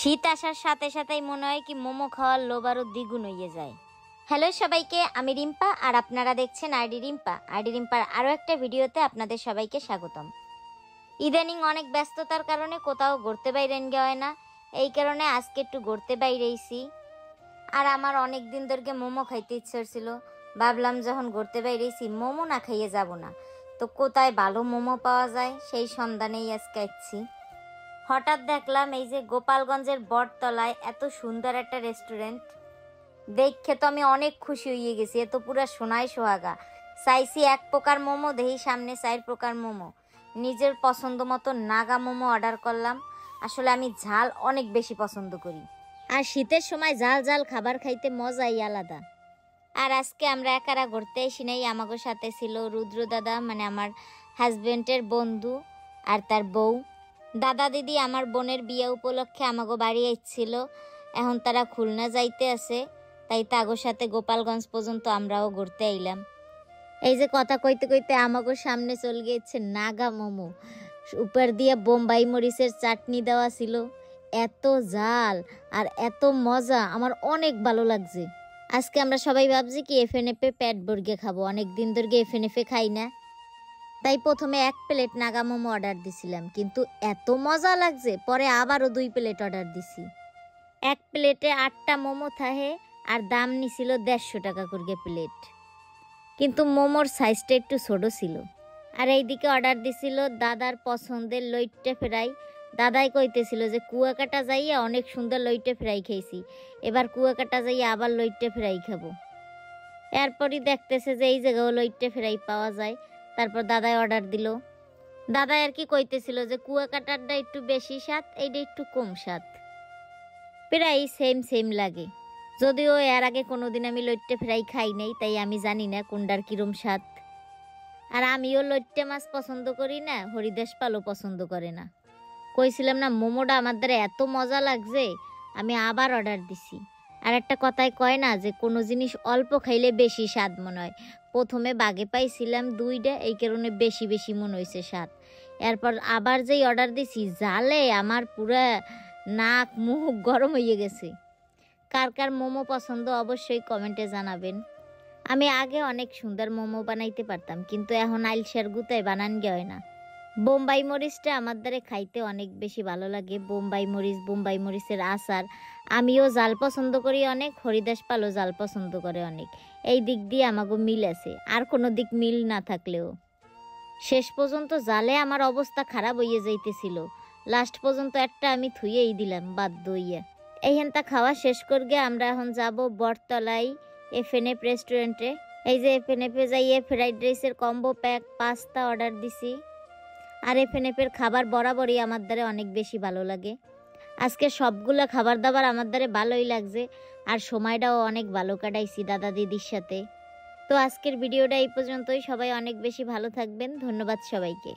শীত আসার সাথে সাথেই মনে হয় কি মোমো খাওয়ার লোভ আরও দ্বিগুণ হয়ে যায়। হ্যালো সবাইকে, আমি রিম্পা আর আপনারা দেখছেন আইডি রিম্পার আরও একটা ভিডিওতে আপনাদের সবাইকে স্বাগতম। ইদানিং অনেক ব্যস্ততার কারণে কোথাও ঘুরতে বাইরেন হয় না, এই কারণে আজকে একটু ঘুরতে বাইরেছি। আর আমার অনেক দিন ধরে মোমো খাইতে ইচ্ছে ছিল, ভাবলাম যখন ঘুরতে বাইরেছি মোমো না খাইয়ে যাব না, তো কোথায় ভালো মোমো পাওয়া যায় সেই সন্ধানেই আজকে আসছি। হঠাৎ দেখলাম এই যে গোপালগঞ্জের বটতলায় এত সুন্দর একটা রেস্টুরেন্ট, দেখে তো আমি অনেক খুশি হয়ে গেছি। এ তো পুরা সোনায় সোহাগা। চাইছি এক প্রকার মোমো, দেখি সামনে 4 প্রকার মোমো। নিজের পছন্দ মতো নাগা মোমো অর্ডার করলাম। আসলে আমি ঝাল অনেক বেশি পছন্দ করি, আর শীতের সময় ঝাল ঝাল খাবার খাইতে মজাই আলাদা। আর আজকে আমরা একারা ঘুরতে এসি নাই, আমাকে সাথে ছিল রুদ্র দাদা, মানে আমার হাজবেন্ডের বন্ধু আর তার বউ। দাদা দিদি আমার বোনের বিয়ে উপলক্ষে আমাকে বাড়ি আসছিল, এখন তারা খুলনা যাইতে আছে, তাই তাগোর সাথে গোপালগঞ্জ পর্যন্ত আমরাও ঘুরতে আইলাম। এই যে কথা কইতে কইতে আমাকে সামনে চলে গিয়েছে নাগা মোমো, উপর দিয়ে বোম্বাই মরিচের চাটনি দেওয়া ছিল। এত ঝাল আর এত মজা, আমার অনেক ভালো লাগছে। আজকে আমরা সবাই ভাবছি কি এফএনএফে পেট ভরে খাবো, অনেক দিন ধরে এফএনএফে খাই না, তাই প্রথমে 1 প্লেট নাগা মোমো অর্ডার দিছিলাম, কিন্তু এত মজা লাগছে পরে আবারও 2 প্লেট অর্ডার দিছি। 1 প্লেটে 8টা মোমো থাকে আর দাম নিছিল 150 টাকা করে প্লেট, কিন্তু মোমোর সাইজটা একটু ছোট ছিল। আর এইদিকে অর্ডার দিছিল দাদার পছন্দের লইট্টে ফ্রাই। দাদাই কইতেছিল যে কুয়াকাটা যাইয়া অনেক সুন্দর লইট্টে ফ্রাই খাইছি, এবার কুয়াকাটা যাইয়া আবার লইট্টে ফ্রাই খাবো। এরপরই দেখতেছে যে এই জায়গাও লইট্টে ফ্রাই পাওয়া যায়, তারপর দাদাই অর্ডার দিল। দাদাই আর কি কইতেছিল যে কুয়াকাটারটা একটু বেশি স্বাদ, এইটা একটু কম স্বাদ, প্রায় সেম লাগে। যদিও এর আগে কোনোদিন আমি লইট্টে ফ্রাই খাই নাই, তাই আমি জানি না কোনটার কিরম স্বাদ। আর আমিও লইট্টে মাছ পছন্দ করি না, হরিদাস পালও পছন্দ করে না। কইছিলাম না মোমোটা আমার দ্বারা এত মজা লাগছে, আমি আবার অর্ডার দিছি। আর একটা কথায় কয় না যে কোনো জিনিস অল্প খাইলে বেশি স্বাদ মনে হয়। প্রথমে বাগে পাইছিলাম 2টা, এই কারণে বেশি মনে হয়েছে স্বাদ। এরপর আবার যেই অর্ডার দিছি, জালে আমার পুরা নাক মুখ গরম হয়ে গেছে। কার কার মোমো পছন্দ অবশ্যই কমেন্টে জানাবেন। আমি আগে অনেক সুন্দর মোমো বানাইতে পারতাম, কিন্তু এখন আইলসার গুতায় বানান হয় না। বোম্বাই মরিচটা আমার দ্বারা খাইতে অনেক বেশি ভালো লাগে। বোম্বাই মরিচের আচার। আমিও জাল পছন্দ করি অনেক, হরিদাস পালও জাল পছন্দ করে অনেক। এই দিক দিয়ে আমাকে মিল আছে, আর কোনো দিক মিল না থাকলেও। শেষ পর্যন্ত জালে আমার অবস্থা খারাপ হইয়ে যাইতেছিল, লাস্ট পর্যন্ত একটা আমি থুইয়েই দিলাম বাধ্য হইয়া। এইখানটা খাওয়া শেষ করগে আমরা এখন যাব বটতলায় এফএনএফ রেস্টুরেন্টে। এই যে এফএনএফে যাইয়ে ফ্রাইড রাইসের কম্বো প্যাক 5টা অর্ডার দিছি। আর এফএনএফের খাবার বরাবরই আমার দ্বারা অনেক বেশি ভালো লাগে। আজকে সবগুলো খাবার দাবার আমার দ্বারা ভালোই লাগছে, আর সময়টাও অনেক ভালো কাটাইছি দাদা দিদির সাথে। তো আজকের ভিডিওটা এই পর্যন্তই। সবাই অনেক বেশি ভালো থাকবেন, ধন্যবাদ সবাইকে।